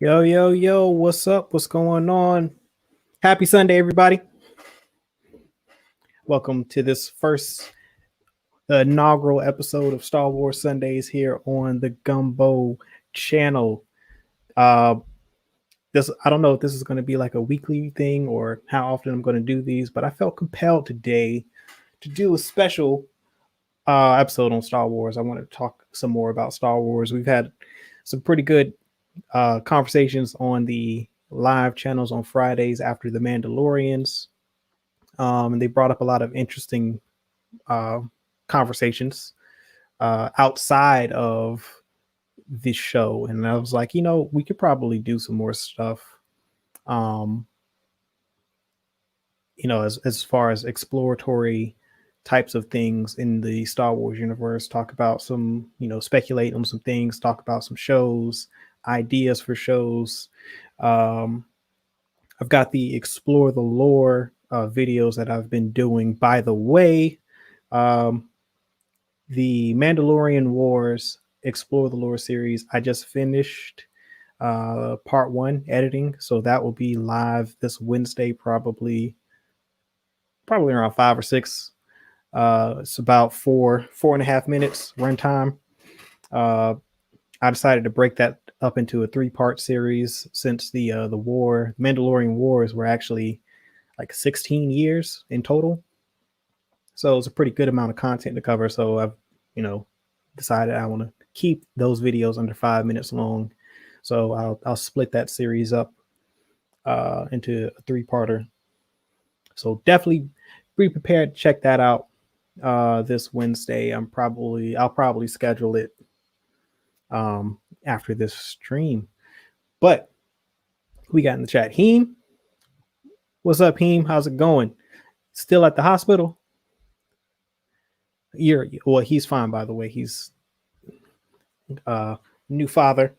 Yo, yo, yo, what's up? What's going on? Happy Sunday, everybody. Welcome to this first inaugural episode of Star Wars Sundays here on the Gumbo channel. Uh, I don't know if this is going to be like a weekly thing or how often I'm going to do these, but I felt compelled today to do a special episode on Star Wars. I want to talk some more about Star Wars. We've had some pretty good conversations on the live channels on Fridays after the Mandalorians. And they brought up a lot of interesting uh, conversations outside of this show. And I was like, we could probably do some more stuff, um, as far as exploratory types of things in the Star Wars universe, talk about some, speculate on some things, talk about some shows, ideas for shows. Um, I've got the Explore the Lore videos that I've been doing. By the way, um, the Mandalorian Wars Explore the Lore series, I just finished part one editing. So that will be live this Wednesday, probably around 5 or 6. It's about four and a half minutes runtime. I decided to break that up into a 3-part series since the Mandalorian Wars were actually like 16 years in total. So it's a pretty good amount of content to cover. So I've, decided I want to keep those videos under 5 minutes long. So I'll split that series up into a 3-parter. So definitely be prepared to check that out this Wednesday. I'll probably schedule it after this stream. But we got in the chat. Heem, what's up, Heem? How's it going? Still at the hospital? He's fine, by the way. He's new father.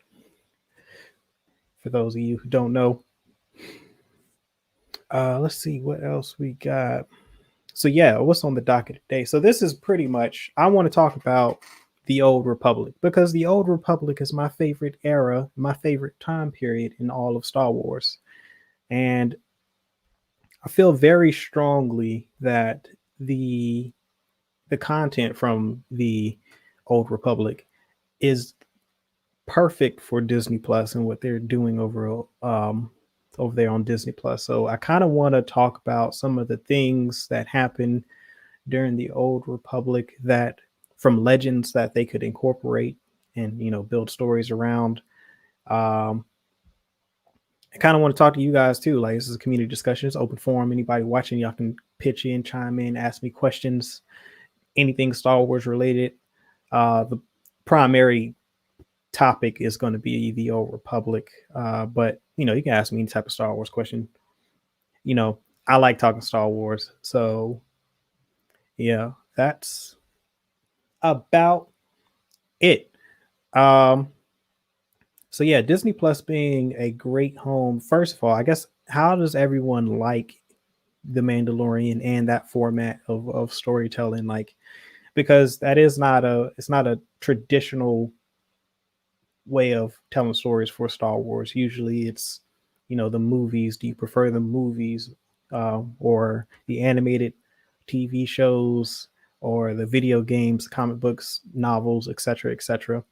For those of you who don't know. Let's see what else we got. So yeah, what's on the docket today? So this is pretty much, I want to talk about the Old Republic, because the Old Republic is my favorite era, my favorite time period in all of Star Wars. And I feel very strongly that the content from the Old Republic is perfect for Disney Plus and what they're doing over there on Disney Plus. So I kind of want to talk about some of the things that happened during the Old Republic, that from legends that they could incorporate and build stories around. I kind of want to talk to you guys too. Like, this is a community discussion. It's open forum. Anybody watching, y'all can pitch in, chime in, ask me questions, anything Star Wars related. The primary topic is going to be the Old Republic, but you can ask me any type of Star Wars question. I like talking Star Wars, so yeah, that's about it. So yeah, Disney Plus being a great home. First of all, I guess, how does everyone like the Mandalorian and that format of storytelling? Like, because it's not a traditional way of telling stories for Star Wars. Usually it's, the movies. Do you prefer the movies or the animated TV shows or the video games, comic books, novels, etc., etc.?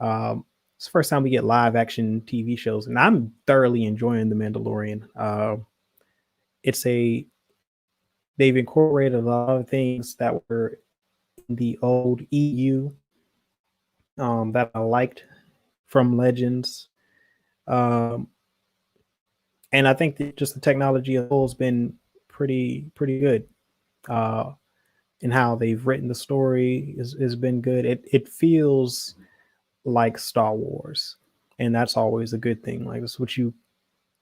It's the first time we get live action TV shows, and I'm thoroughly enjoying The Mandalorian. They've incorporated a lot of things that were in the old EU that I liked from Legends. And I think that just the technology as a whole has been pretty good. And how they've written the story has been good. It feels like Star Wars, and that's always a good thing. Like,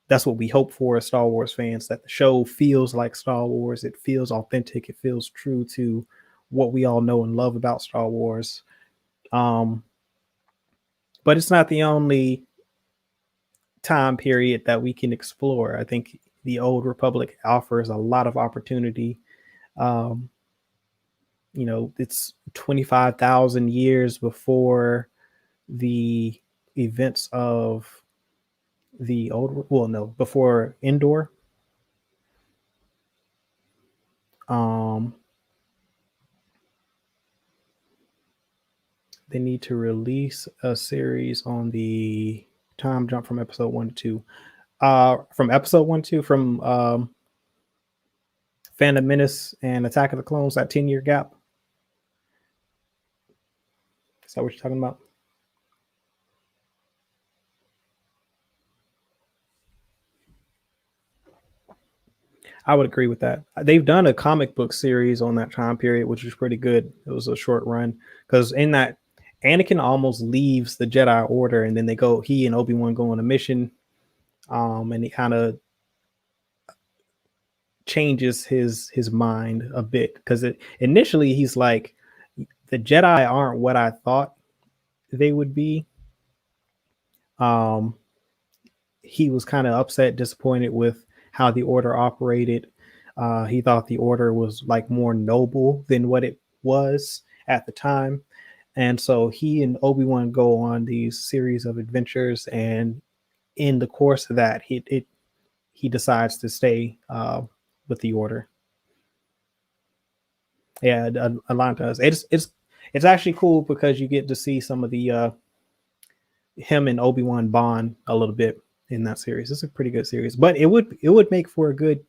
that's what we hope for as Star Wars fans, that the show feels like Star Wars. It feels authentic. It feels true to what we all know and love about Star Wars. But it's not the only time period that we can explore. I think the Old Republic offers a lot of opportunity. It's 25,000 years before the events of the old, well, no, before Endor. Um, they need to release a series on the time jump from episode 1 to 2. From episode 1 to 2, from Phantom Menace and Attack of the Clones, that 10-year gap. Is that what you're talking about? I would agree with that. They've done a comic book series on that time period, which was pretty good. It was a short run because in that, Anakin almost leaves the Jedi Order, and then he and Obi-Wan go on a mission, and he kind of changes his mind a bit because initially he's like, the Jedi aren't what I thought they would be. Um, he was kind of upset, disappointed with how the Order operated. He thought the Order was like more noble than what it was at the time. And so he and Obi-Wan go on these series of adventures, and in the course of that, he decides to stay with the Order. Yeah, a lot does. It's actually cool because you get to see some of the him and Obi-Wan bond a little bit in that series. It's a pretty good series, but it would make for a good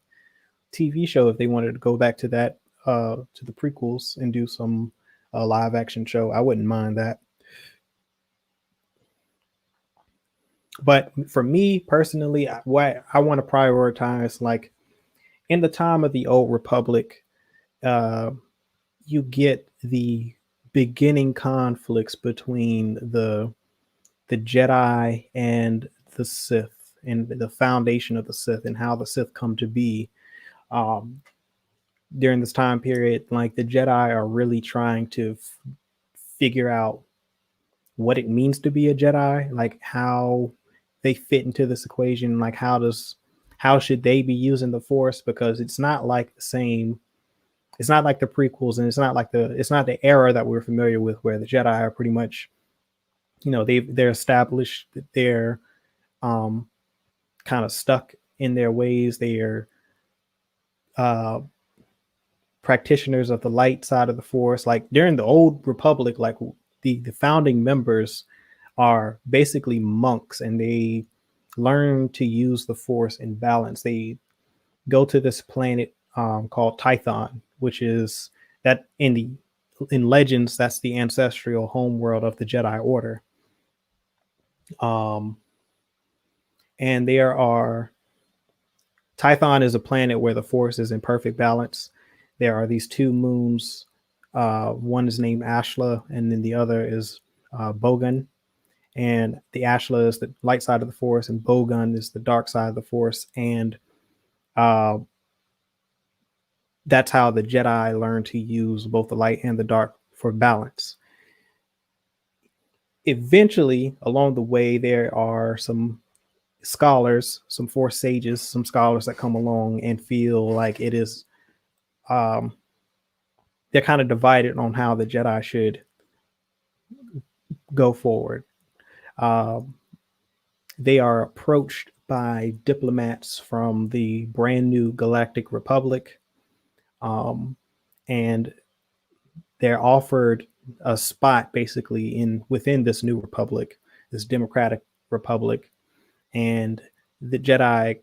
TV show if they wanted to go back to that to the prequels and do some live action show. I wouldn't mind that. But for me personally, what I want to prioritize, like in the time of the Old Republic, uh, you get the beginning conflicts between the Jedi and the Sith, and the foundation of the Sith, and how the Sith come to be. Um, During this time period, like the Jedi are really trying to figure out what it means to be a Jedi, like how they fit into this equation, like how should they be using the Force, because it's not like the same. It's not like the prequels, and it's not the era that we're familiar with, where the Jedi are pretty much, they're established, they're um, kind of stuck in their ways. They are uh, practitioners of the light side of the Force. Like during the Old Republic, like the founding members are basically monks, and they learn to use the Force in balance. They go to this planet called Tython, which is that in Legends, that's the ancestral homeworld of the Jedi Order. Um, and there are Tython is a planet where the Force is in perfect balance. There are these two moons. One is named Ashla, and then the other is Bogan. And the Ashla is the light side of the Force, and Bogan is the dark side of the Force. And uh, that's how the Jedi learn to use both the light and the dark for balance. Eventually, along the way, there are some scholars, some Force sages, some scholars that come along and feel like it is um, they're kind of divided on how the Jedi should go forward. Um, they are approached by diplomats from the brand new Galactic Republic, and they're offered a spot basically in within this new republic, this democratic republic, and the Jedi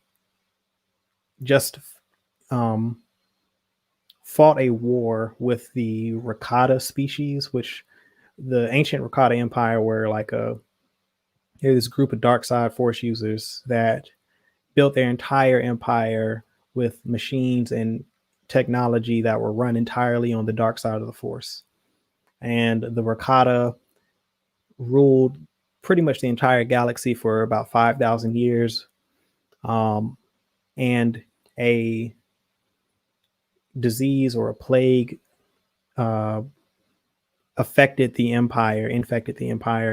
just um, fought a war with the Rakata species, which the ancient Rakata Empire were like this group of dark side Force users that built their entire empire with machines and technology that were run entirely on the dark side of the Force. And the Rakata ruled pretty much the entire galaxy for about 5,000 years. And a disease or a plague uh, infected the empire,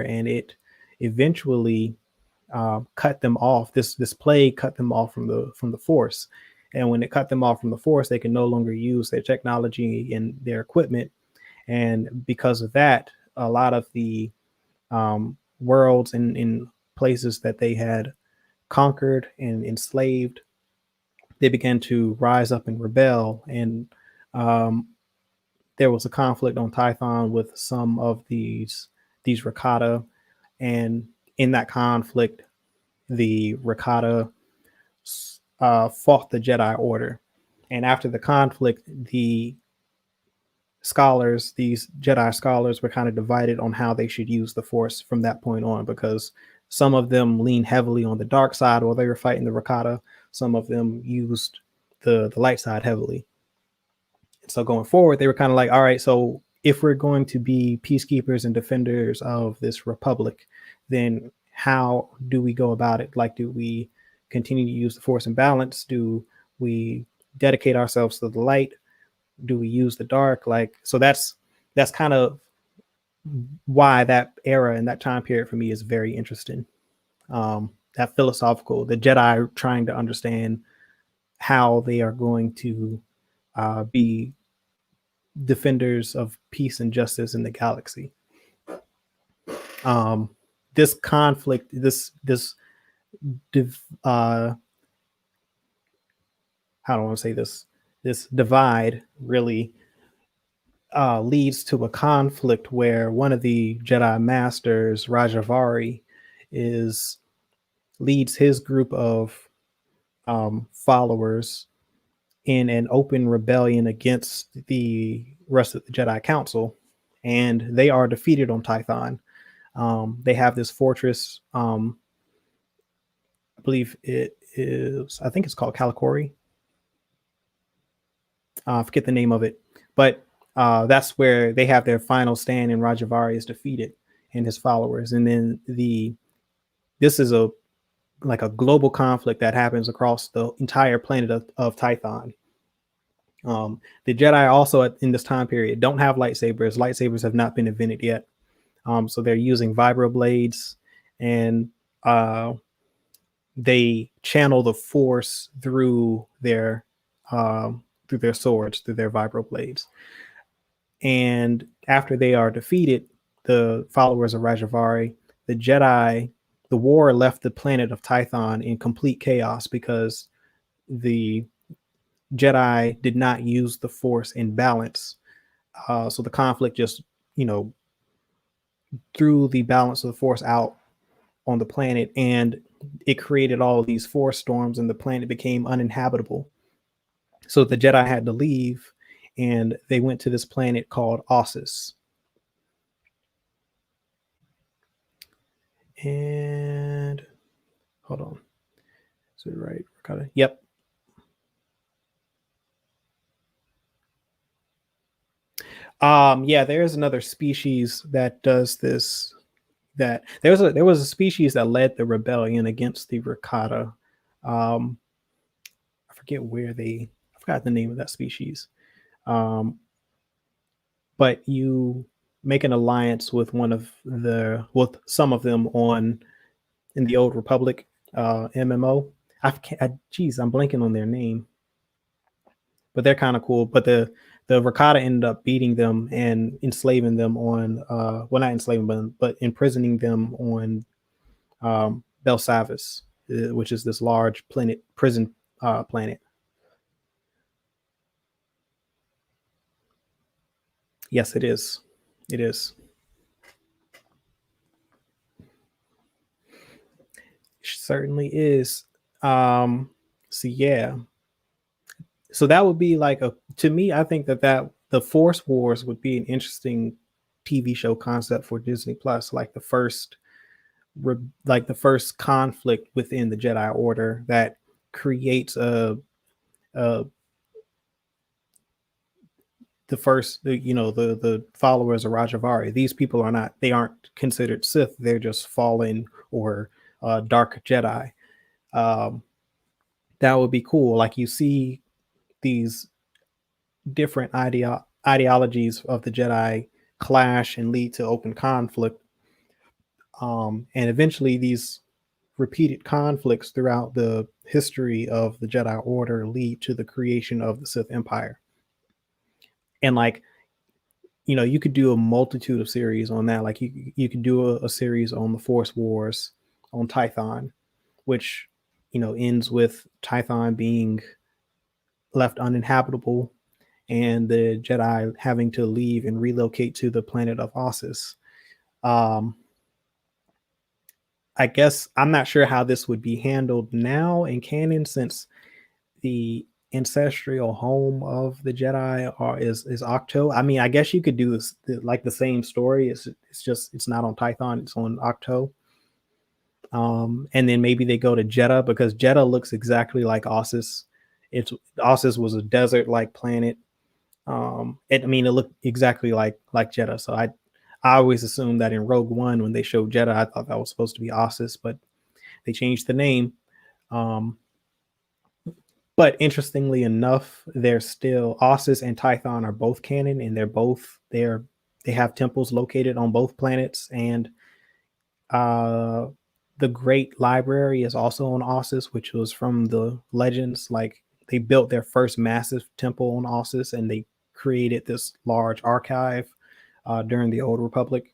and it eventually cut them off. This plague cut them off from the Force, and when it cut them off from the Force, they can no longer use their technology and their equipment. And because of that, a lot of the worlds and in places that they had conquered and enslaved, they began to rise up and rebel. And um, there was a conflict on Tython with some of these Rakata, and in that conflict, the Rakata fought the Jedi Order. And after the conflict, the scholars, these Jedi scholars, were kind of divided on how they should use the Force from that point on, because some of them leaned heavily on the dark side while they were fighting the Rakata. Some of them used the light side heavily. And so going forward, they were kind of like, all right, so if we're going to be peacekeepers and defenders of this republic, then how do we go about it? Like, do we continue to use the Force and balance? Do we dedicate ourselves to the light? Do we use the dark? Like, so that's kind of why that era and that time period for me is very interesting. That philosophical, the Jedi trying to understand how they are going to be defenders of peace and justice in the galaxy. Um, this conflict, this how do I want to say this divide really leads to a conflict where one of the Jedi masters, Rajavari, is leads his group of followers in an open rebellion against the rest of the Jedi Council, and they are defeated on Tython. They have this fortress. I believe it is. I think it's called Kalikori. I forget the name of it, but that's where they have their final stand, and Rajavari is defeated and his followers. And then this is a like a global conflict that happens across the entire planet of Tython. The Jedi also in this time period don't have lightsabers. Lightsabers have not been invented yet. So they're using vibroblades, and they channel the Force through their swords, through their vibroblades. And after they are defeated, the followers of Rajavari, the war left the planet of Tython in complete chaos because the Jedi did not use the Force in balance. So the conflict just, threw the balance of the Force out on the planet, and it created all of these Force storms, and the planet became uninhabitable. So the Jedi had to leave, and they went to this planet called Ossus. And hold on. So right, yep. Yeah, there's another species that does this. That there was a species that led the rebellion against the Rakata. I forgot the name of that species. But you make an alliance with with some of them in the Old Republic MMO. I'm blanking on their name, but they're kind of cool. But the Rakata ended up beating them and enslaving them on not enslaving them, but imprisoning them on Belsavis, which is this large prison planet. Yes, it is. It is. Certainly is. So yeah. So that would be like to me, I think that the Force Wars would be an interesting TV show concept for Disney Plus, like the first conflict within the Jedi Order that creates the the followers of Rajavari. These people aren't considered Sith. They're just fallen or dark Jedi. That would be cool. Like, you see these different ideologies of the Jedi clash and lead to open conflict. And eventually these repeated conflicts throughout the history of the Jedi Order lead to the creation of the Sith Empire. And like, you could do a multitude of series on that. Like, you could do a series on the Force Wars on Tython, which ends with Tython being left uninhabitable and the Jedi having to leave and relocate to the planet of Ossus. Um, I guess I'm not sure how this would be handled now in canon, since the ancestral home of the Jedi is Octo. I mean, I guess you could do this like the same story. It's just it's not on Tython, it's on Octo. And then maybe they go to Jeddah because Jeddah looks exactly like Ossus. It's Ossus was a desert like planet. I mean, it looked exactly like Jeddah. So I always assumed that in Rogue One when they showed Jeddah, I thought that was supposed to be Ossus, but they changed the name. Um, but interestingly enough, they're still Ossus and Tython are both canon, and they have temples located on both planets, and uh, the Great Library is also on Ossus, which was from the Legends. Like they built their first massive temple on Ossus, and they created this large archive during the Old Republic.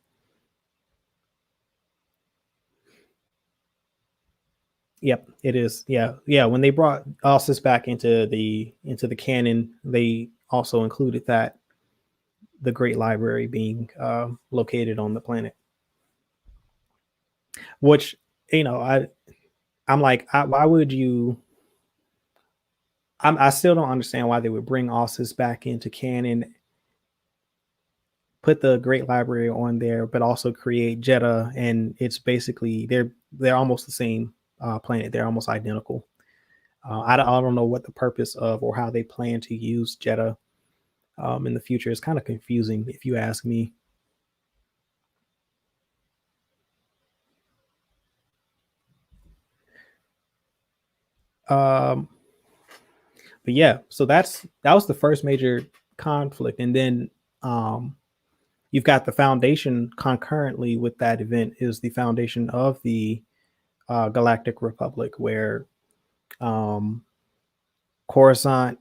Yep, it is. Yeah, yeah. When they brought Ossus back into the canon, they also included that the Great Library being located on the planet. Which I'm like, why would you? I still don't understand why they would bring Ossus back into canon, put the Great Library on there, but also create Jeddah, and it's basically they're almost the same planet. They're almost identical. I don't know what the purpose of or how they plan to use Jeddah in the future. It's kind of confusing if you ask me. Um, but yeah, so that was the first major conflict, and then um, you've got the foundation concurrently with that event is the foundation of the Galactic Republic, where um, Coruscant,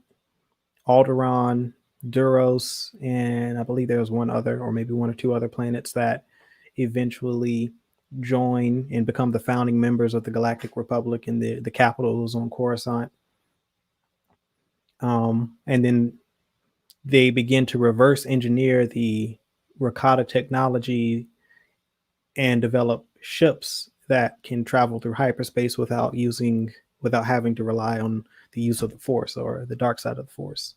Alderaan, Duros, and I believe there was one other, or maybe one or two other planets that eventually join and become the founding members of the Galactic Republic, and the capital is on Coruscant. And then they begin to reverse engineer the Rakata technology and develop ships that can travel through hyperspace without having to rely on the use of the Force or the dark side of the Force.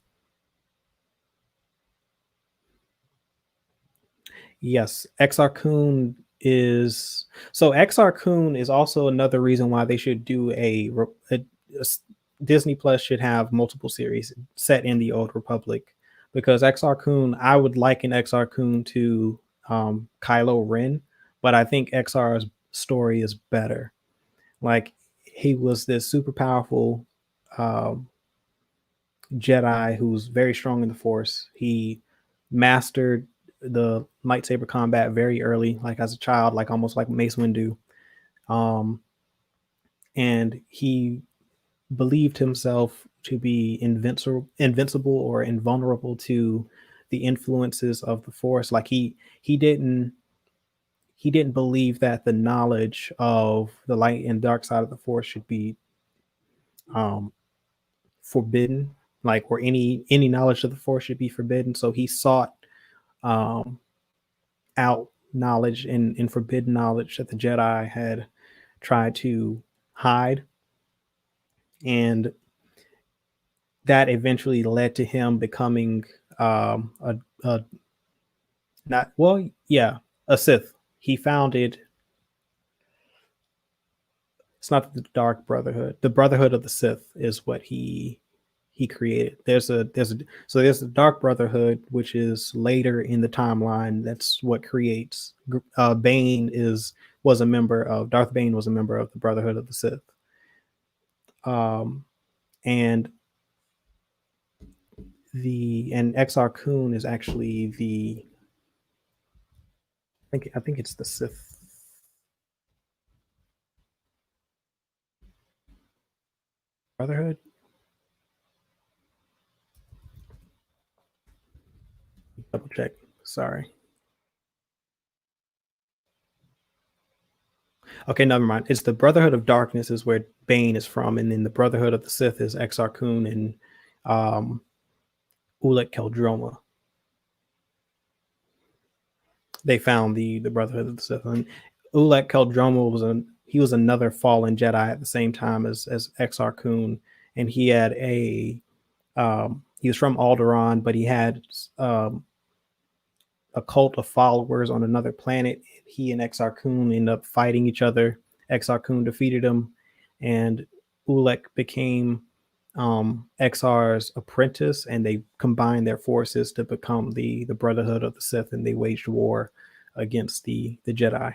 Yes, XR Kun is XR Kun is also another reason why they should do a Disney Plus should have multiple series set in the Old Republic, because XR Kun, I would liken XR Kun to Kylo Ren, but I think XR's story is better. Like he was this super powerful um, Jedi who's very strong in the Force. He mastered the lightsaber combat very early, like as a child, like almost like Mace Windu. Um, and he believed himself to be invincible or invulnerable to the influences of the Force. Like he didn't believe that the knowledge of the light and dark side of the Force should be um, forbidden, like or any knowledge of the Force should be forbidden. So he sought um, out knowledge and forbidden knowledge that the Jedi had tried to hide, and that eventually led to him becoming a not well, yeah, a Sith. He founded. It's not the Dark Brotherhood. The Brotherhood of the Sith is what he created. There's the Dark Brotherhood, which is later in the timeline. That's what creates. Bane is was a member of Darth Bane was a member of the Brotherhood of the Sith. Um, and the and XR Kun is actually the I think it's the Sith Brotherhood. Double check. Sorry. Okay, never mind. It's the Brotherhood of Darkness is where Bane is from, and then the Brotherhood of the Sith is Exar Kun and um, Ulic Qel-Droma. They found the Brotherhood of the Sith, and Ulic Qel-Droma was another fallen Jedi at the same time as Exar Kun, and he had he was from Alderaan, but he had a cult of followers on another planet. He and Exar Kun ended up fighting each other. Exar Kun defeated him, and Ulek became Exar's apprentice, and they combined their forces to become the Brotherhood of the Sith, and they waged war against the Jedi.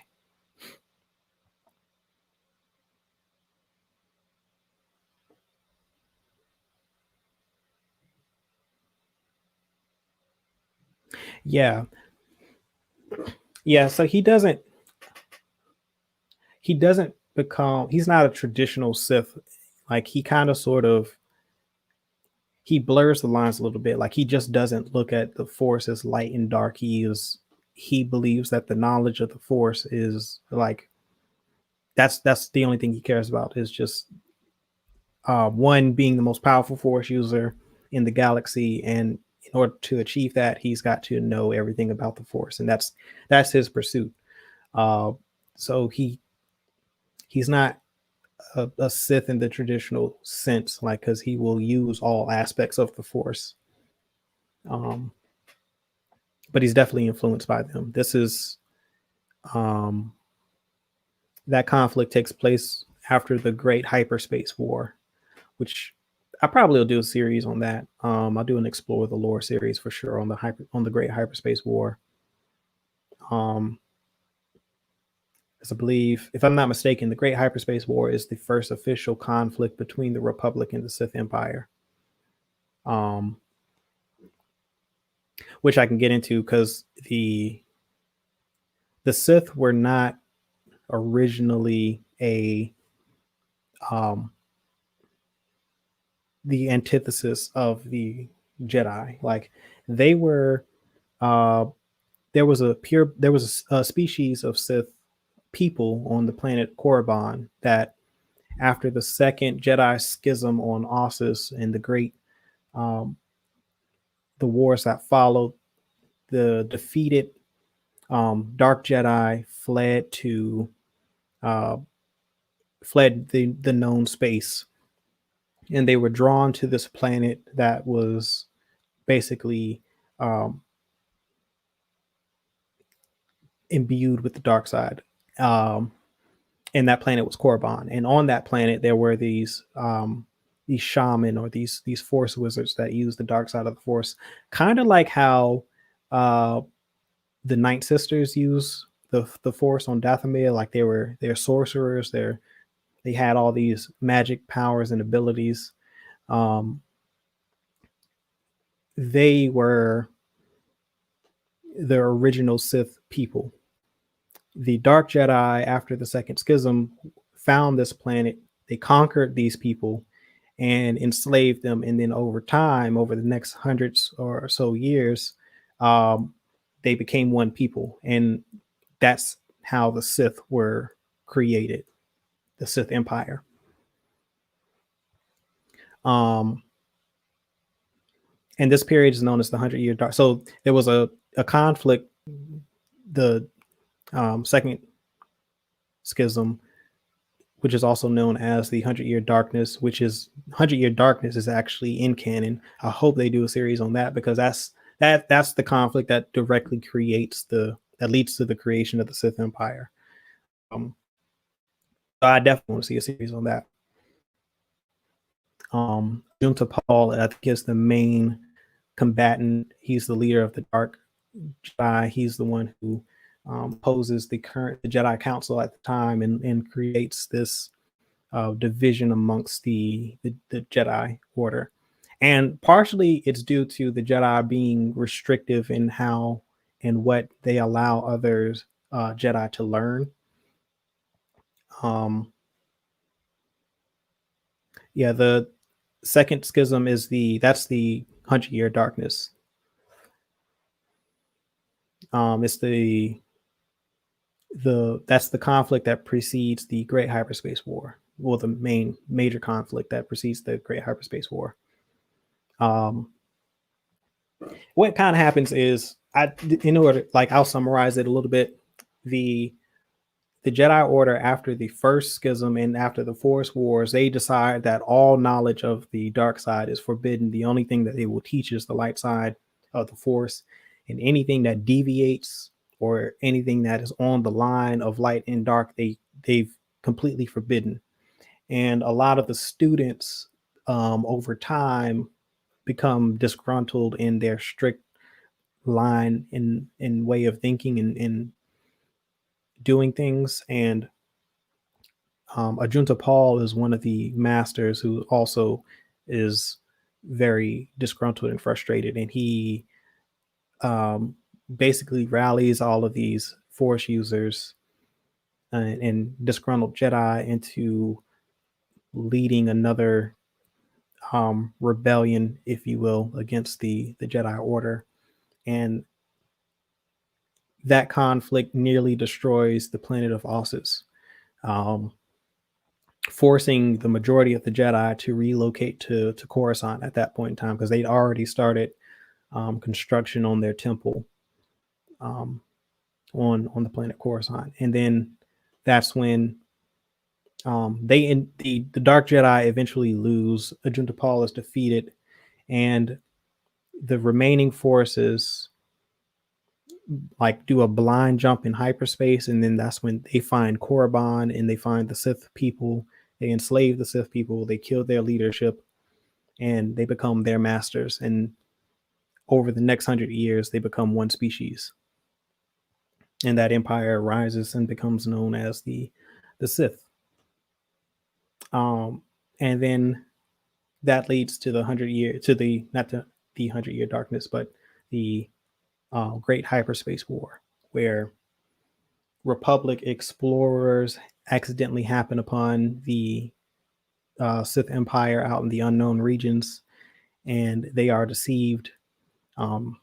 Yeah, yeah. So he doesn't become he's not a traditional Sith. Like he kind of sort of he blurs the lines a little bit. Like he just doesn't look at the force as light and dark. He believes that the knowledge of the force is like that's the only thing he cares about is just one being the most powerful force user in the galaxy, and in order to achieve that, he's got to know everything about the force, and that's his pursuit. Uh, so he's not a Sith in the traditional sense, like because he will use all aspects of the force. Um, but he's definitely influenced by them. This is um, that conflict takes place after the Great Hyperspace War, which I probably will do a series on that. I'll do an Explore the Lore series for sure on the Great Hyperspace War. Um, as I believe, if I'm not mistaken, the Great Hyperspace War is the first official conflict between the Republic and the Sith Empire. Um, which I can get into because the Sith were not originally a um, the antithesis of the Jedi. Like they were, uh, there was a species of Sith people on the planet Korriban that, after the second Jedi schism on Ossus and um, the wars that followed, the defeated Dark Jedi uh, fled the known space, and they were drawn to this planet that was basically um, imbued with the dark side. Um, and that planet was Korriban. And on that planet, there were these shaman or these force wizards that use the dark side of the force, kind of like how uh, the Night Sisters use the force on Dathomir. Like they're sorcerers. They had all these magic powers and abilities. Um, they were the original Sith people. The Dark Jedi, after the Second Schism, found this planet. They conquered these people and enslaved them. And then over time, over the next hundreds or so years, um, they became one people. And that's how the Sith were created, the Sith Empire. Um, and this period is known as the 100 Year Dark. So there was a conflict, the second schism, which is also known as the 100 Year Darkness, which is 100 Year Darkness is actually in canon. I hope they do a series on that because that's the conflict that directly that leads to the creation of the Sith Empire. So I definitely want to see a series on that. Junta Paul, I think, is the main combatant. He's the leader of the Dark Jedi. He's the one who poses the Jedi Council at the time and creates this division amongst the Jedi Order. And partially it's due to the Jedi being restrictive in how and what they allow others Jedi to learn. Um, yeah, the second schism is that's the 100 Year Darkness. It's the that's the conflict that precedes the Great Hyperspace War. Well, the main major conflict that precedes the Great Hyperspace War. Um, what kind of happens is in order, like, I'll summarize it a little bit. The the Jedi Order, after the first schism and after the Force Wars, they decide that all knowledge of the dark side is forbidden. The only thing that they will teach is the light side of the Force, and anything that deviates or anything that is on the line of light and dark, they've completely forbidden. And a lot of the students, over time, become disgruntled in their strict line in way of thinking and doing things. And Ajunta Paul is one of the masters who also is very disgruntled and frustrated, and he um, basically rallies all of these Force users and disgruntled Jedi into leading another rebellion, if you will, against the Jedi Order. And that conflict nearly destroys the planet of Ossus, um, forcing the majority of the Jedi to relocate to Coruscant at that point in time, because they'd already started construction on their temple um, on the planet Coruscant. And then that's when the Dark Jedi eventually lose. Ajunta Paul is defeated, and the remaining forces like do a blind jump in hyperspace, and then that's when they find Korriban and they find the Sith people. They enslave the Sith people. They kill their leadership, and they become their masters. And over the next 100 years, they become one species, and that empire rises and becomes known as the Sith. And then that leads to the 100 year to the not the 100 year darkness, but the Great Hyperspace War, where Republic explorers accidentally happen upon the Sith Empire out in the unknown regions, and they are deceived um,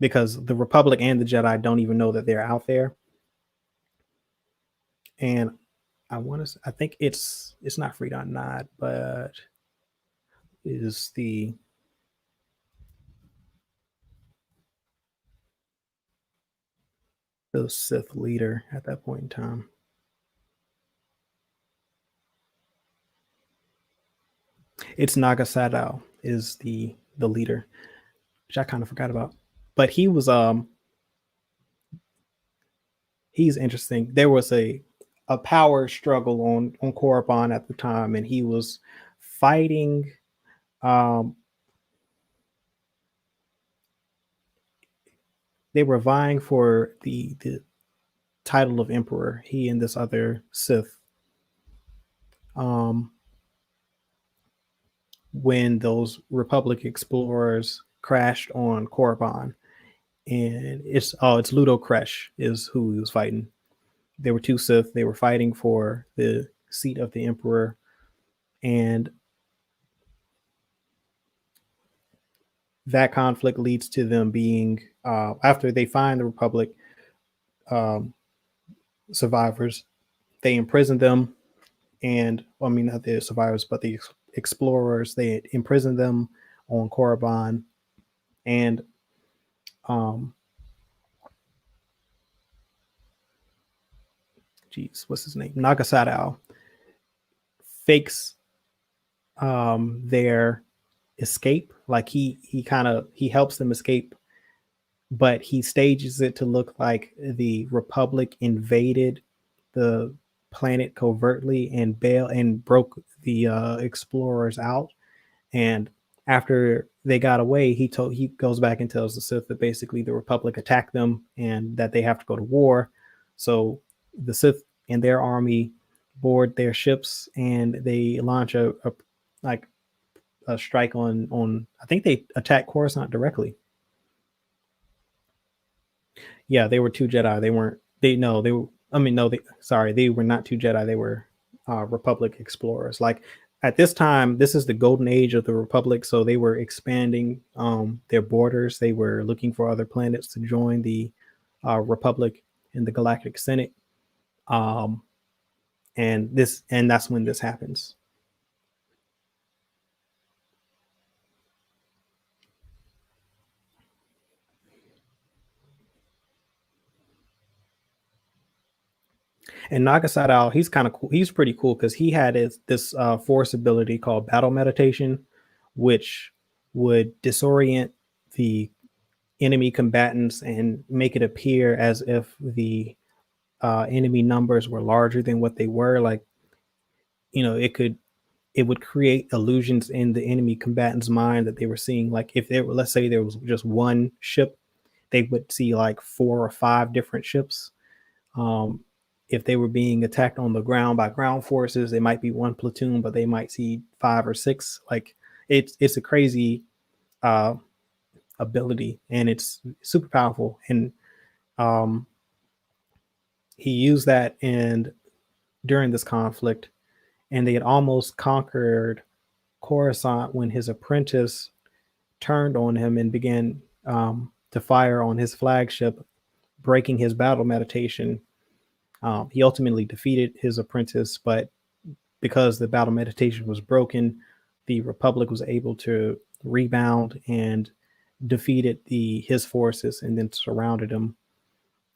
because the Republic and the Jedi don't even know that they're out there. And I think it's not Freedom Nod, but is the Sith leader at that point in time. It's Naga Sadow is the leader, which I kind of forgot about. But he's interesting. There was a power struggle on Korriban at the time, and he was fighting. Um, they were vying for the title of emperor. He and this other Sith. Um, when those Republic explorers crashed on Korriban, and it's Ludo Kresh is who he was fighting. There were two Sith. They were fighting for the seat of the Emperor, and that conflict leads to them being after they find the Republic um, survivors, they imprison them, and I mean not the survivors, but the explorers. They imprison them on Korriban, and um, what's his name? Nagasadao fakes their escape. Like he helps them escape, but he stages it to look like the Republic invaded the planet covertly and broke the explorers out. And after they got away, he goes back and tells the Sith that basically the Republic attacked them and that they have to go to war. So the Sith and their army board their ships and they launch like a strike on I think they attack Coruscant directly. Yeah, they were two Jedi. They weren't. They no. They were. I mean, no. They were not two Jedi. They were Republic explorers. Like at this time, this is the golden age of the Republic. So they were expanding their borders. They were looking for other planets to join the Republic in the Galactic Senate. um, and that's when this happens. And Nagasadao, he's kind of cool. He's pretty cool because he had this force ability called battle meditation, which would disorient the enemy combatants and make it appear as if the enemy numbers were larger than what they were. Like, it would create illusions in the enemy combatant's mind that they were seeing. Like, if there were, let's say there was just one ship, they would see like 4 or 5 different ships. Um, if they were being attacked on the ground by ground forces, they might be one platoon, but they might see 5 or 6. Like, it's a crazy uh, ability, and it's super powerful. And um, he used that and during this conflict, and they had almost conquered Coruscant when his apprentice turned on him and began to fire on his flagship, breaking his battle meditation. He ultimately defeated his apprentice, but because the battle meditation was broken, the Republic was able to rebound and defeated his forces and then surrounded him.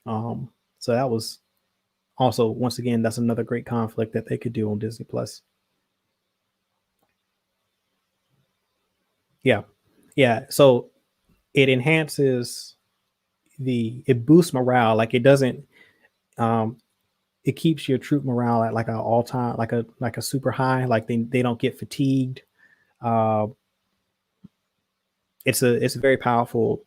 So that was also, once again, that's another great conflict that they could do on Disney Plus. Yeah, yeah. So it enhances it boosts morale. Like, it doesn't. Um, it keeps your troop morale at like a all time, like a super high. Like, they don't get fatigued. Uh, it's a very powerful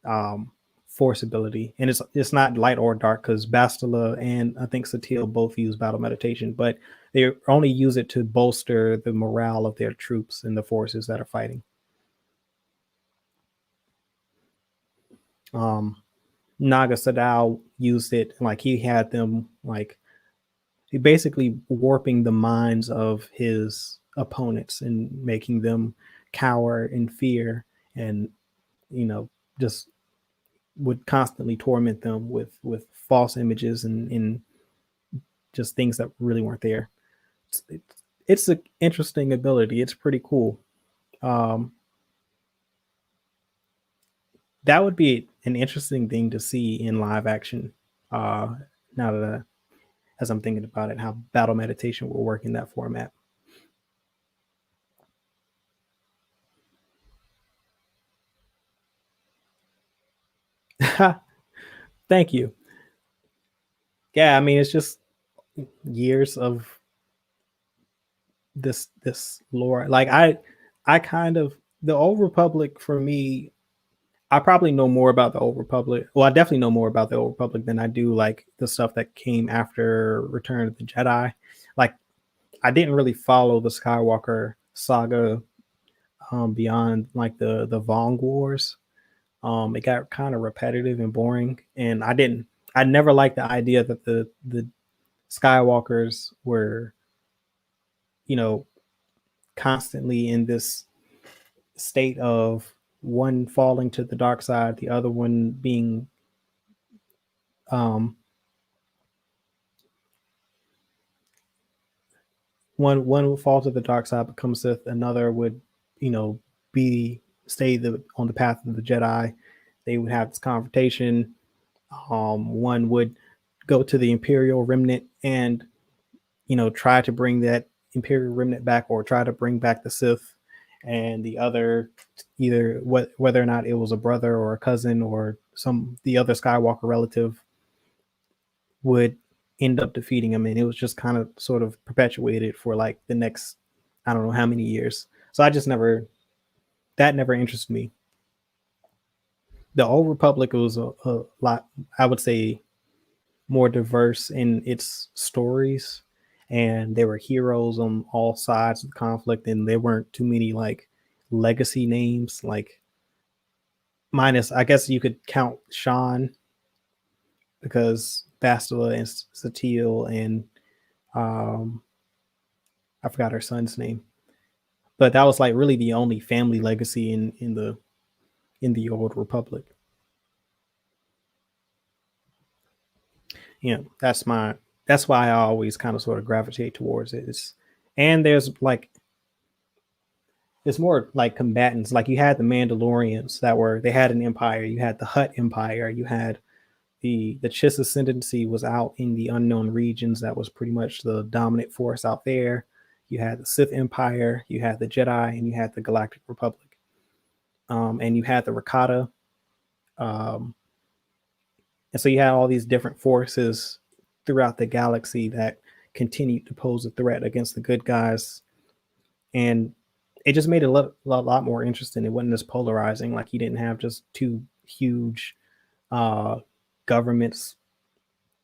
um, force ability, and it's not light or dark because Bastila and I think Satil both use battle meditation, but they only use it to bolster the morale of their troops and the forces that are fighting. Um, Naga Sadao used it like he had them like he basically warping the minds of his opponents and making them cower in fear, and just would constantly torment them with false images and just things that really weren't there. It's an interesting ability. It's pretty cool. Um, that would be an interesting thing to see in live action. Uh, now that as I'm thinking about it, how battle meditation will work in that format. Thank you. Yeah, I mean, it's just years of this lore. Like, I kind of, the Old Republic for me, I probably know more about the Old Republic. Well, I definitely know more about the Old Republic than I do like the stuff that came after Return of the Jedi. Like, I didn't really follow the Skywalker saga beyond like the Vong Wars. It got kind of repetitive and boring, and I never liked the idea that the Skywalkers were, you know, constantly in this state of one falling to the dark side, the other one being um, one would fall to the dark side, become Sith. Another would, you know, be stay on the path of the Jedi. They would have this confrontation. One would go to the Imperial remnant and try to bring that Imperial remnant back, or try to bring back the Sith, and the other, either whether or not it was a brother or a cousin or the other Skywalker relative, would end up defeating him, and it was just kind of sort of perpetuated for like the next, I don't know how many years. So I just never that never interested me. The Old Republic was a lot, I would say, more diverse in its stories, and there were heroes on all sides of the conflict, and there weren't too many like legacy names, like, minus, I guess you could count Sean, because Bastila and Satil and um I forgot her son's name, but that was like really the only family legacy in the Old Republic. That's my that's why I always kind of sort of gravitate towards it. And there's like it's more like combatants. Like you had the Mandalorians that were they had an empire. You had the Hutt Empire. You had the Chiss ascendancy was out in the unknown regions. That was pretty much the dominant force out there. You had the Sith Empire. You had the Jedi, and you had the Galactic Republic. And you had the Rakata. Um, and so you had all these different forces throughout the galaxy that continued to pose a threat against the good guys, and it just made it a lot more interesting. It wasn't as polarizing. Like you didn't have just two huge uh, governments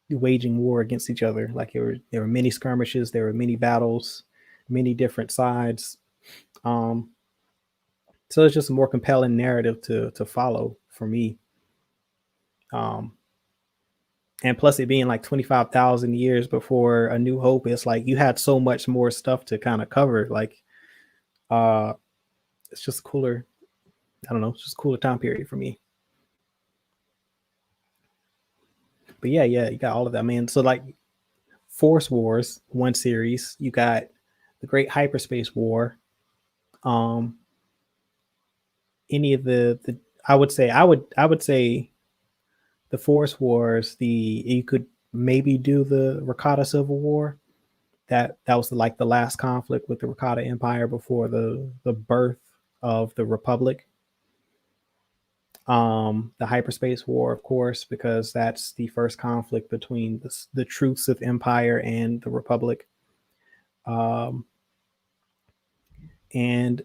waging war against each other. Like there were many skirmishes, there were many battles, many different sides. Um, so it's just a more compelling narrative to follow for me. Um, and plus it being like 25,000 years before A New Hope, it's like you had so much more stuff to kind of cover. Like uh, it's just cooler. I don't know, it's just a cooler time period for me. But yeah, you got all of that, man. So like Force Wars, one series, you got the Great Hyperspace War. Um, any of the I would say the Force Wars. The you could maybe do the Rakata Civil War. That was like the last conflict with the Rakata Empire before the birth of the Republic. The Hyperspace War, of course, because that's the first conflict between the true Sith Empire and the Republic. Um, and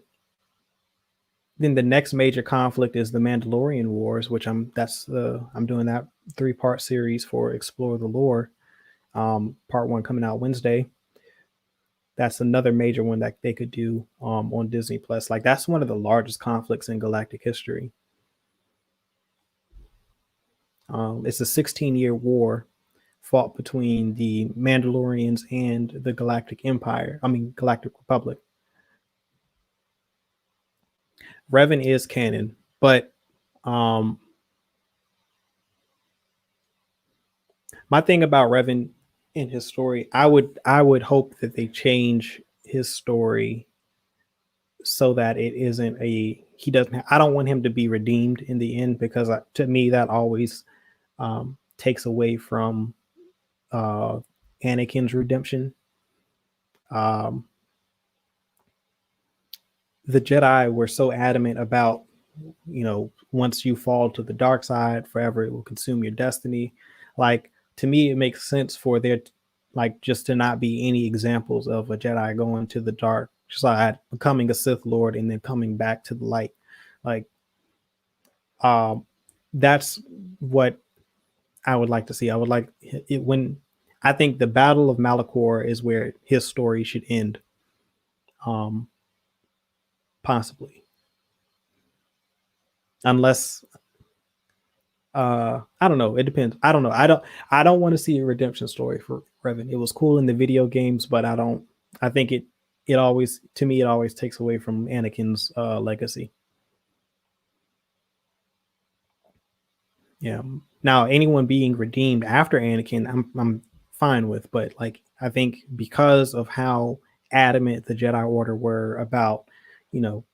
then the next major conflict is the Mandalorian Wars, which I'm doing that 3-part series for Explore the Lore. Part one coming out Wednesday. That's another major one that they could do on Disney Plus. Like that's one of the largest conflicts in galactic history. It's a 16-year war fought between the Mandalorians and the Galactic Empire. I mean, Galactic Republic. Revan is canon, but um, my thing about Revan in his story, I would hope that they change his story so that it isn't a he doesn't. I don't want him to be redeemed in the end because to me that always takes away from uh, Anakin's redemption. Um, the Jedi were so adamant about, once you fall to the dark side, forever it will consume your destiny. Like to me, it makes sense for there, like just to not be any examples of a Jedi going to the dark side, becoming a Sith Lord, and then coming back to the light. Like, um, that's what I would like to see. I would like it when I think the Battle of Malachor is where his story should end. Um, Possibly, unless I don't know. It depends. I don't know. I don't want to see a redemption story for Revan. It was cool in the video games, but I don't. I think it always to me it always takes away from Anakin's legacy. Yeah. Now anyone being redeemed after Anakin, I'm fine with, but like I think because of how adamant the Jedi Order were about, you know,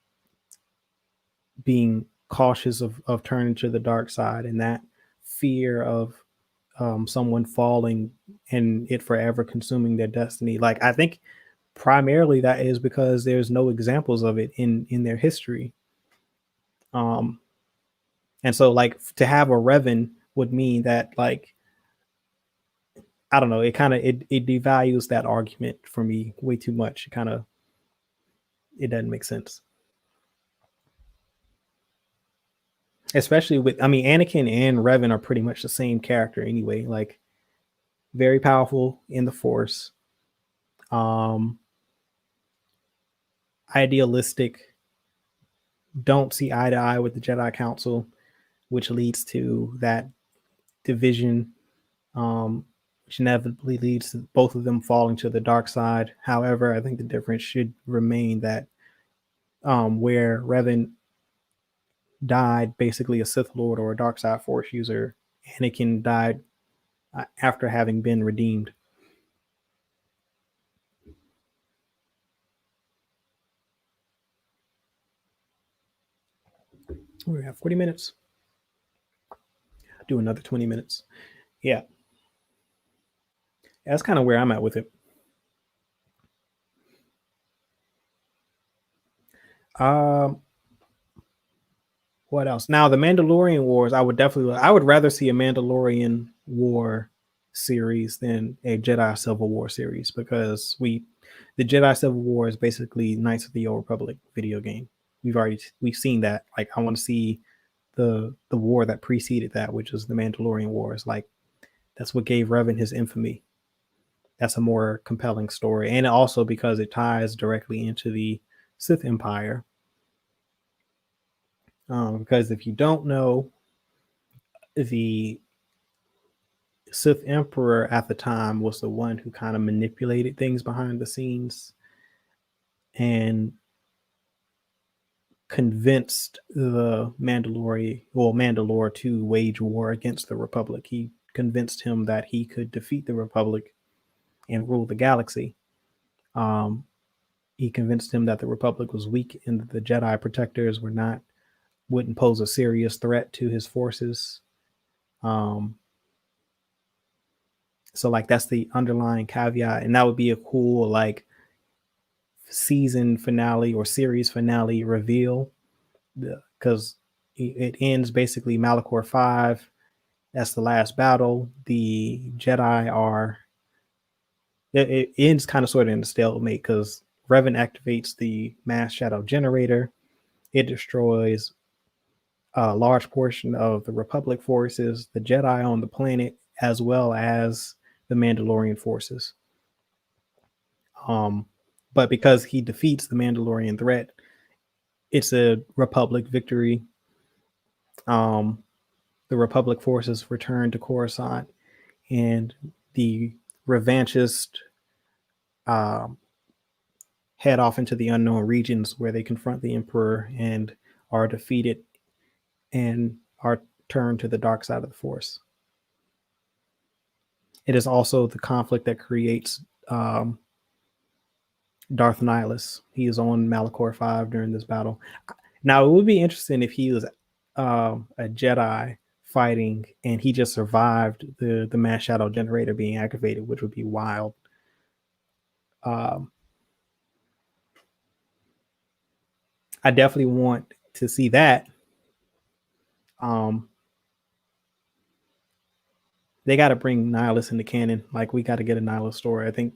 being cautious of turning to the dark side, and that fear of someone falling and it forever consuming their destiny. Like I think primarily that is because there's no examples of it in their history. Um, and so like to have a Revan would mean that like I don't know, it devalues that argument for me way too much. It doesn't make sense. Especially with I mean Anakin and Revan are pretty much the same character anyway. Like very powerful in the Force, um, idealistic, don't see eye to eye with the Jedi Council, which leads to that division, which inevitably leads to both of them falling to the dark side. However, I think the difference should remain that where Revan died, basically a Sith Lord or a dark side Force user, Anakin died after having been redeemed. We have 40 minutes. Do another 20 minutes. Yeah, that's kind of where I'm at with it. Um, what else? Now, the Mandalorian Wars, I would rather see a Mandalorian War series than a Jedi Civil War series because the Jedi Civil War is basically Knights of the Old Republic video game. We've seen that. Like, I want to see the war that preceded that, which is the Mandalorian Wars. Like, that's what gave Revan his infamy. That's a more compelling story, and also because it ties directly into the Sith Empire. Because if you don't know, the Sith Emperor at the time was the one who kind of manipulated things behind the scenes and convinced the Mandalore to wage war against the Republic. He convinced him that he could defeat the Republic and rule the galaxy. Um, he convinced him that the Republic was weak and that the Jedi protectors wouldn't pose a serious threat to his forces. Um, so like that's the underlying caveat, and that would be a cool like season finale or series finale reveal because it ends basically Malachor 5. That's the last battle. The Jedi are it ends kind of sort of in a stalemate because Revan activates the mass shadow generator. It destroys a large portion of the Republic forces, the Jedi on the planet, as well as the Mandalorian forces. Um, but because he defeats the Mandalorian threat, it's a Republic victory. Um, the Republic forces return to Coruscant, and the revanchist um, head off into the unknown regions where they confront the Emperor and are defeated and are turned to the dark side of the Force. It is also the conflict that creates Darth Nihilus. He is on Malachor 5 during this battle. Now, it would be interesting if he was a Jedi fighting and he just survived the mass shadow generator being activated, which would be wild. Um, I definitely want to see that. Um, they got to bring Nihilus into canon. Like we got to get a Nihilus story. I think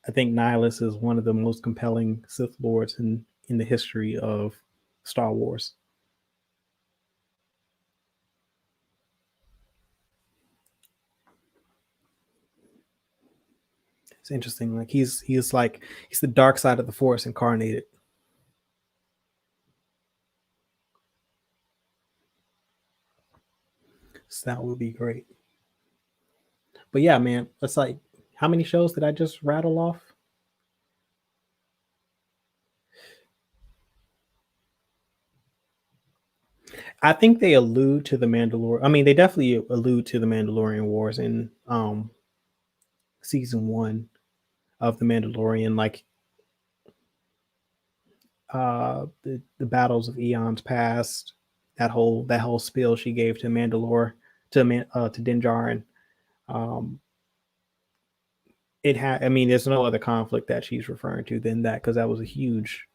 Nihilus is one of the most compelling Sith lords in the history of Star Wars. It's interesting. Like he's the dark side of the Force incarnated. So that would be great. But yeah, man, it's like how many shows did I just rattle off? I think they allude to the Mandalorian. I mean, they definitely allude to the Mandalorian Wars in season 1 of the Mandalorian, like the battles of eons past, that whole spiel she gave to Mandalore to Din Djarin. Um, I mean, there's no other conflict that she's referring to than that because that was a huge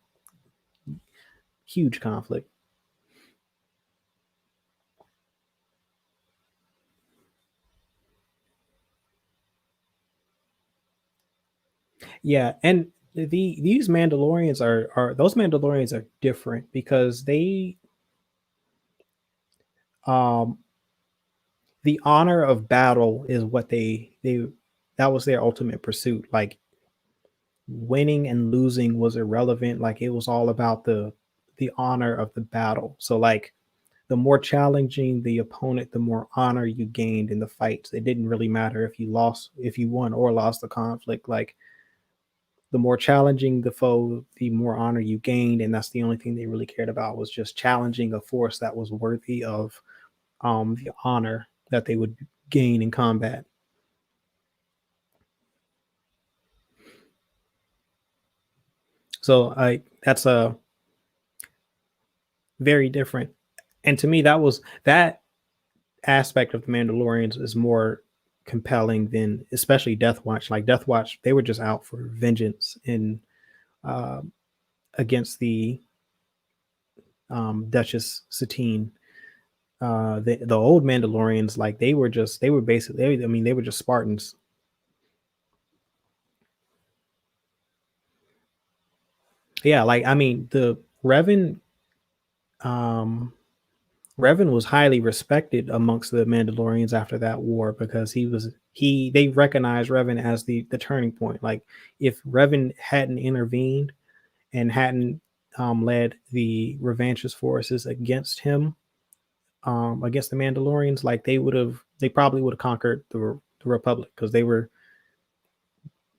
conflict. Yeah, and these Mandalorians are those Mandalorians are different because um the honor of battle is what they that was their ultimate pursuit. Like winning and losing was irrelevant. Like it was all about the honor of the battle. So like the more challenging the opponent, the more honor you gained in the fights. It didn't really matter if you won or lost the conflict. Like the more challenging the foe, the more honor you gained, and that's the only thing they really cared about was just challenging a force that was worthy of the honor that they would gain in combat. So I that's a very different. And to me, that aspect of the Mandalorians is more compelling than especially Death Watch. Like Death Watch, they were just out for vengeance in uh, against the Duchess Satine. The old Mandalorians, like they were basically, I mean, they were just Spartans. Yeah, like I mean, the um, Revan was highly respected amongst the Mandalorians after that war because they recognized Revan as the turning point. Like if Revan hadn't intervened and hadn't led the revanchist forces against him, against the Mandalorians, like they probably would have conquered the Republic because the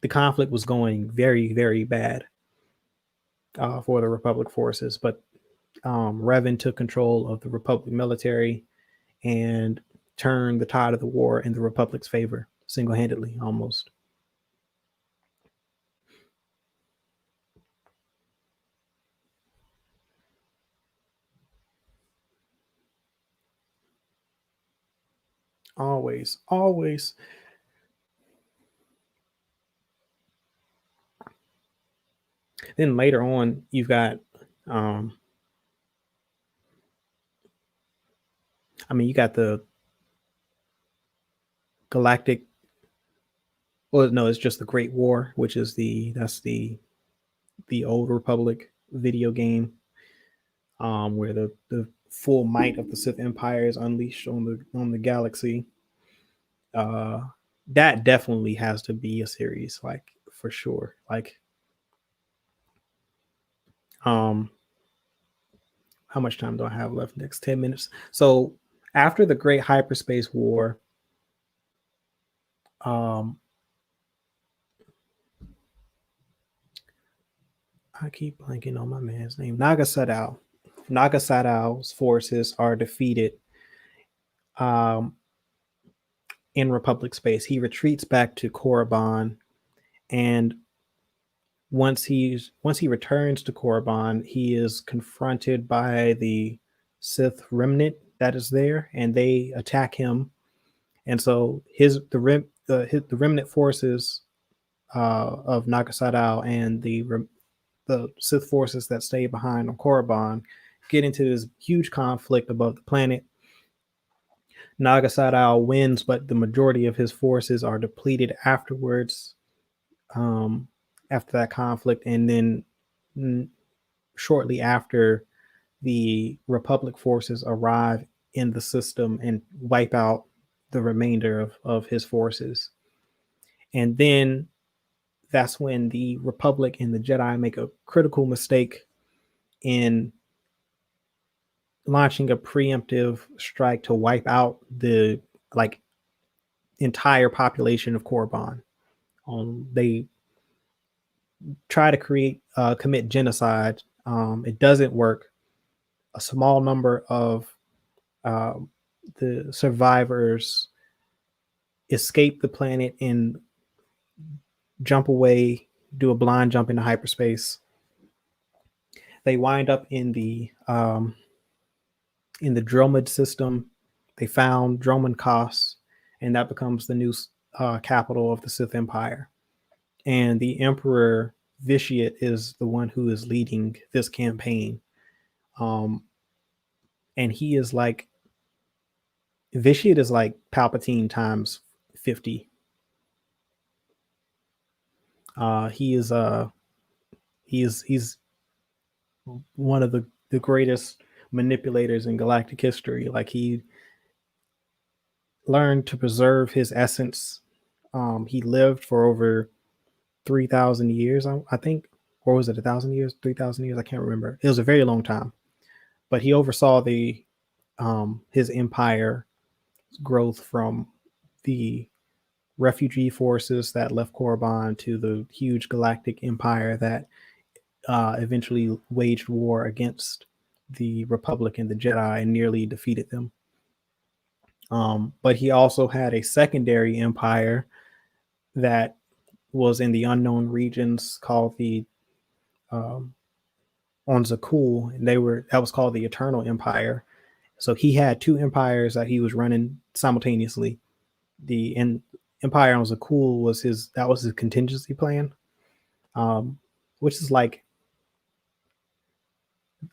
conflict was going very, very bad for the Republic forces. But Revan took control of the Republic military and turned the tide of the war in the Republic's favor single handedly almost. Always, always. Then later on, you've got, um, I mean, you got the Galactic. Well, no, it's just the Great War, which is the old Republic video game, where the full might of the Sith Empire is unleashed on the galaxy. Uh, that definitely has to be a series, like for sure. Like, um, how much time do I have left? Next 10 minutes. So after the Great Hyperspace War, um, I keep blanking on my man's name. Naga Sadao. Naga Sadao's forces are defeated um, in Republic space. He retreats back to Korriban, and once he returns to Korriban, he is confronted by the Sith remnant that is there, and they attack him. And so the remnant forces of Nagasadao and the Sith forces that stay behind on Korriban get into this huge conflict above the planet. Nagasadao wins, but the majority of his forces are depleted afterwards, um, after that conflict, and then shortly after, the Republic forces arrive in the system and wipe out the remainder of his forces. And then that's when the Republic and the Jedi make a critical mistake in launching a preemptive strike to wipe out the like entire population of Korriban. They try to commit genocide. It doesn't work. A small number of um, the survivors escape the planet and jump away, do a blind jump into hyperspace. They wind up in the Dromid system. They found Dromund Kaas, and that becomes the new capital of the Sith Empire. And the Emperor Vitiate is the one who is leading this campaign. Um, and he is like Vitiate is like Palpatine times 50. He is he's one of the greatest manipulators in galactic history. Like he learned to preserve his essence. He lived for over 3,000 years, I think, or was it 1,000 years, 3,000 years? I can't remember. It was a very long time, but he oversaw the his empire growth from the refugee forces that left Korriban to the huge galactic empire that eventually waged war against the Republic and the Jedi and nearly defeated them. But he also had a secondary empire that was in the unknown regions called the um, on Zakul, and that was called the Eternal Empire. So he had two empires that he was running simultaneously. The Empire on Zakul was his contingency plan, um, which is like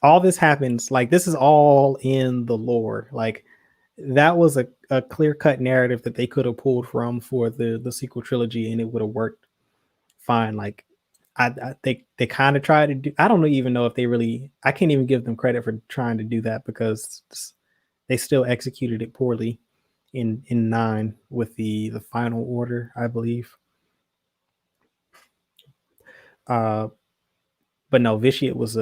all this happens like this is all in the lore. Like that was a clear cut narrative that they could have pulled from for the sequel trilogy, and it would have worked fine. Like they kind of tried to do. I don't even know if they really. I can't even give them credit for trying to do that because they still executed it poorly in nine with the final order, I believe. Uh, but no, Vitiate was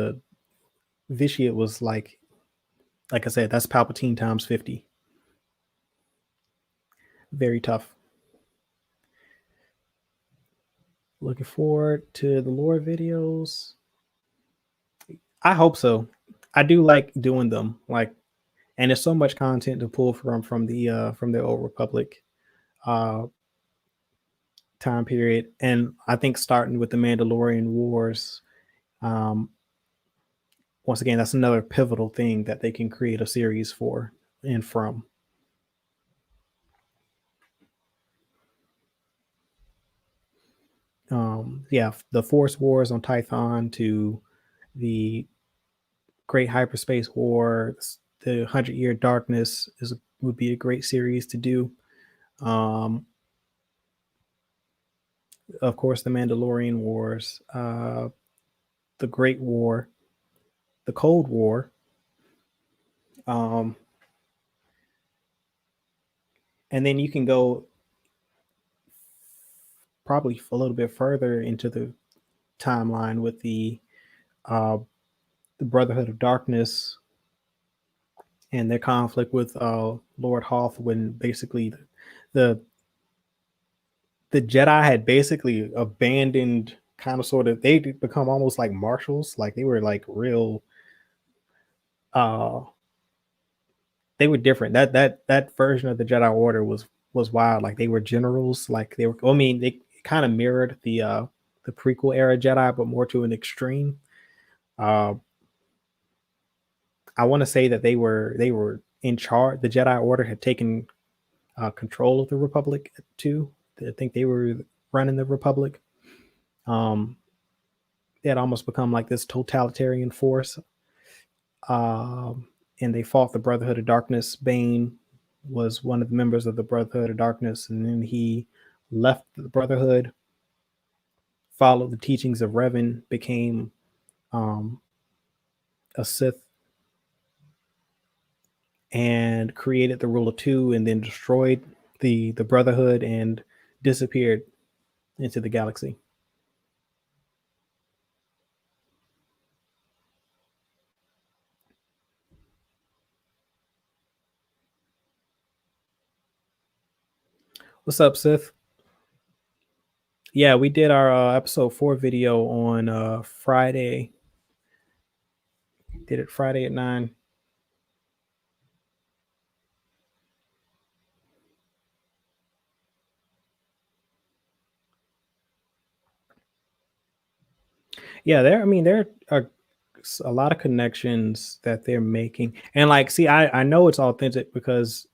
like I said, that's Palpatine times 50. Very tough. Looking forward to the lore videos. I hope so. I do like doing them. Like, and there's so much content to pull from the old Republic uh time period. And I think starting with the Mandalorian Wars, um, once again, that's another pivotal thing that they can create a series for and from. Yeah, the Force Wars on Tython to the Great Hyperspace War, the 100 Year Darkness would be a great series to do. Um, of course, the Mandalorian Wars, the Great War, the Cold War. Um, and then you can go probably a little bit further into the timeline with uh, the Brotherhood of Darkness and their conflict with Lord Hoth, when basically the the Jedi had basically abandoned, kind of sort of, they become almost like marshals. Like they were like real uh they were different. That version of the Jedi Order was wild. Like they were generals. Like they were, I mean, they kind of mirrored the prequel era Jedi, but more to an extreme. Uh I want to say that they were in charge. The Jedi Order had taken control of the Republic too. I think they were running the Republic. Um, they had almost become like this totalitarian force. And they fought the Brotherhood of Darkness. Bane was one of the members of the Brotherhood of Darkness, and then he left the Brotherhood, followed the teachings of Revan, became um, a Sith, and created the Rule of Two, and then destroyed the Brotherhood and disappeared into the galaxy. What's up, Sith? Yeah, we did our episode 4 video on Friday. Did it Friday at 9. Yeah, there are a lot of connections that they're making. And like, see, I know it's authentic because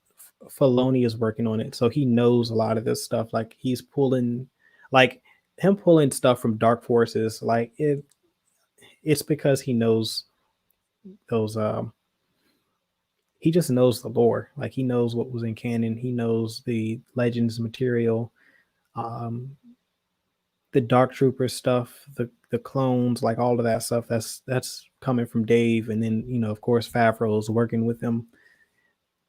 Filoni is working on it. So he knows a lot of this stuff. Like he's pulling, like him pulling stuff from Dark Forces, like it's because he knows those he just knows the lore. Like he knows what was in canon. He knows the Legends material, um, the Dark Trooper stuff, the clones, like all of that stuff. That's coming from Dave, and then of course, Favreau is working with him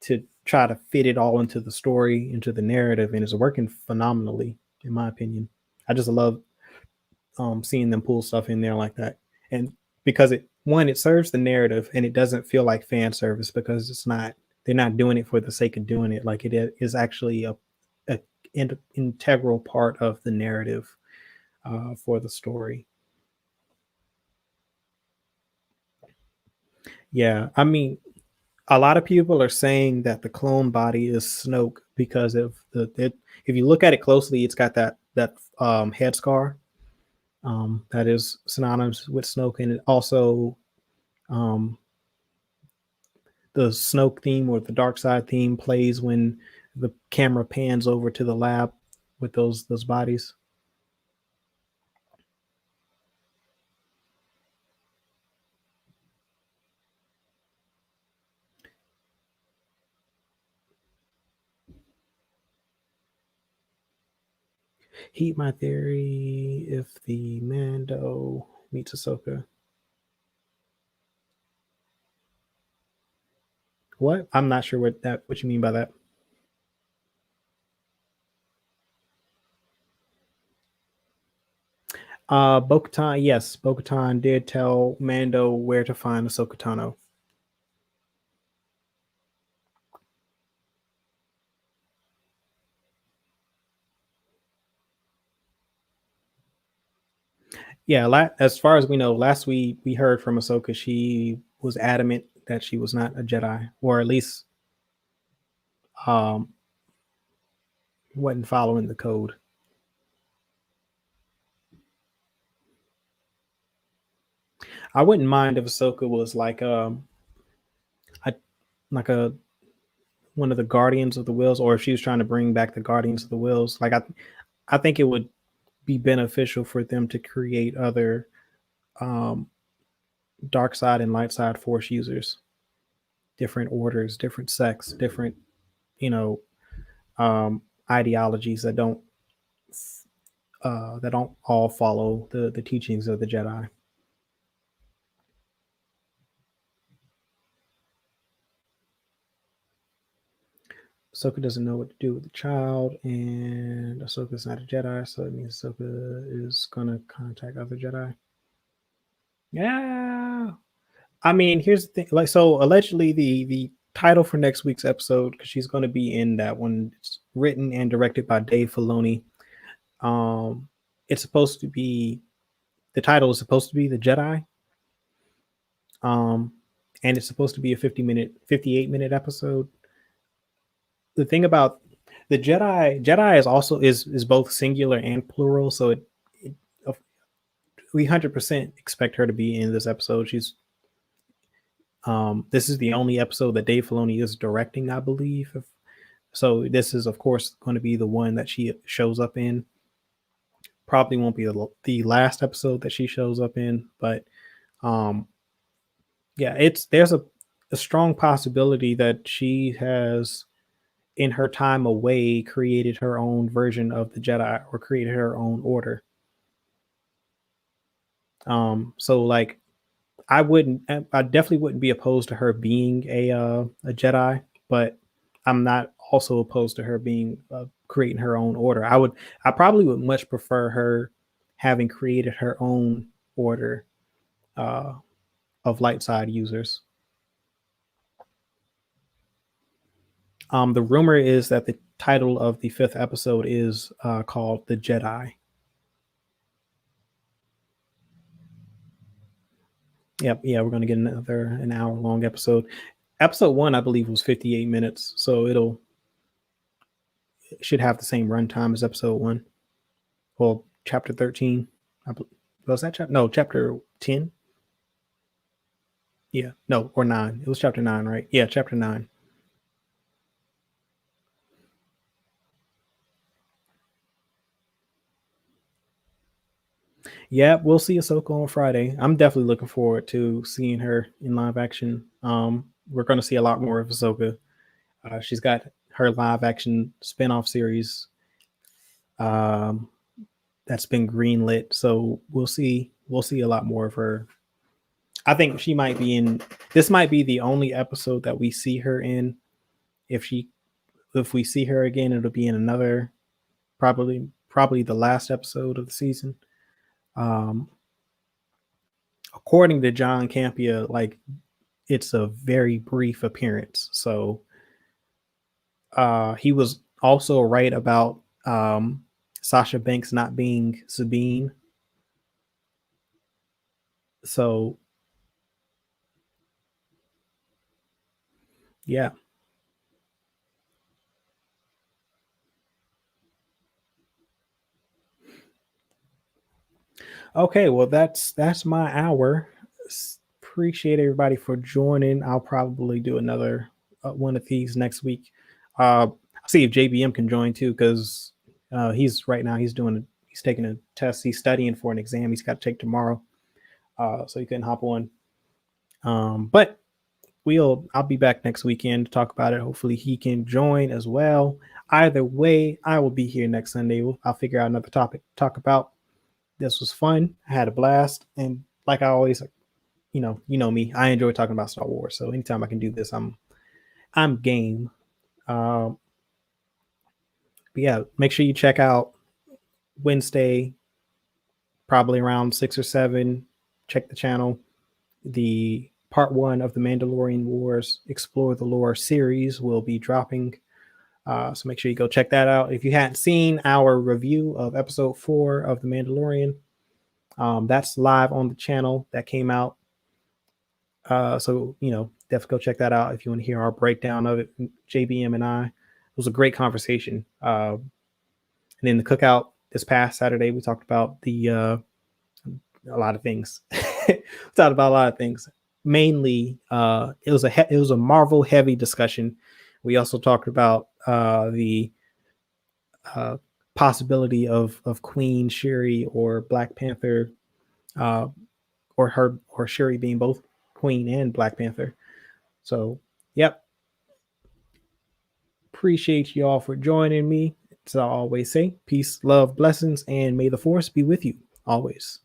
to try to fit it all into the story, into the narrative, and it's working phenomenally, in my opinion. I just love seeing them pull stuff in there like that, and because it serves the narrative, and it doesn't feel like fan service because it's not. They're not doing it for the sake of doing it. Like it is actually a integral part of the narrative for the story. Yeah, I mean, a lot of people are saying that the clone body is Snoke because of if you look at it closely, it's got that head scar that is synonymous with Snoke, and it also um, the Snoke theme or the Dark Side theme plays when the camera pans over to the lab with those bodies. Heat my theory if the Mando meets Ahsoka. What? I'm not sure what you mean by that. Bo-Katan, yes, Bo-Katan did tell Mando where to find Ahsoka Tano. Yeah, as far as we know, last we heard from Ahsoka, she was adamant that she was not a Jedi, or at least um wasn't following the code. I wouldn't mind if Ahsoka was a, like a one of the Guardians of the Wills, or if she was trying to bring back the Guardians of the Wills. I think it would be beneficial for them to create other um, dark side and light side Force users, different orders, different sects, different you know ideologies that don't all follow the teachings of the Jedi. Ahsoka doesn't know what to do with the child, and Ahsoka's not a Jedi, so it means Ahsoka is gonna contact other Jedi. Yeah, I mean, here's the thing. Like, so allegedly, the title for next week's episode, because she's going to be in that one, it's written and directed by Dave Filoni. Um, it's supposed to be the title is supposed to be the Jedi. Um, and it's supposed to be a 58-minute episode. The thing about the Jedi is also is both singular and plural, so it we 100% expect her to be in this episode. She's this is the only episode that Dave Filoni is directing, I believe. So this is, of course, going to be the one that she shows up in. Probably won't be the last episode that she shows up in, but um, yeah, there's a strong possibility that she has, in her time away, created her own version of the Jedi or created her own order. So like I definitely wouldn't be opposed to her being a Jedi, but I'm not also opposed to her being creating her own order. I probably would much prefer her having created her own order uh, of light side users. The rumor is that the title of the fifth episode is called "The Jedi." Yep, yeah, we're gonna get another an hour long episode. Episode one, I believe, was 58 minutes, so it should have the same runtime as episode one. Well, chapter 13. Was that chapter? No, chapter 10. Yeah, no, or 9. It was chapter 9, right? Yeah, chapter 9. Yeah, we'll see Ahsoka on Friday. I'm definitely looking forward to seeing her in live action. We're going to see a lot more of Ahsoka. She's got her live action spinoff series um, that's been greenlit, so we'll see a lot more of her. I think she might be in. This might be the only episode that we see her in. If we see her again, it'll be in another, probably the last episode of the season. Um, According to John Campia, like it's a very brief appearance. So he was also right about Sasha Banks not being Sabine. So yeah. Okay, well that's my hour. appreciate everybody for joining. I'll probably do another one of these next week. I'll see if JBM can join too, because he's right now he's taking a test. He's studying for an exam he's got to take tomorrow, so he couldn't hop on. But I'll be back next weekend to talk about it. Hopefully he can join as well. Either way, I will be here next Sunday. I'll figure out another topic to talk about. This was fun. I had a blast, and like I always, you know me. I enjoy talking about Star Wars. So anytime I can do this, I'm game. But yeah, make sure you check out Wednesday, probably around 6 or 7. Check the channel. The part 1 of the Mandalorian Wars Explore the Lore series will be dropping. So make sure you go check that out. If you hadn't seen our review of episode 4 of the Mandalorian, that's live on the channel. That came out. So definitely go check that out if you want to hear our breakdown of it. JBM and I. It was a great conversation. And then the cookout this past Saturday, we talked about a lot of things. Talked about a lot of things. Mainly, it was a Marvel heavy discussion. We also talked about the possibility of Queen Shuri or Black Panther, or Shuri being both Queen and Black Panther. So, yep. Appreciate you all for joining me. As I always say, peace, love, blessings, and may the force be with you always.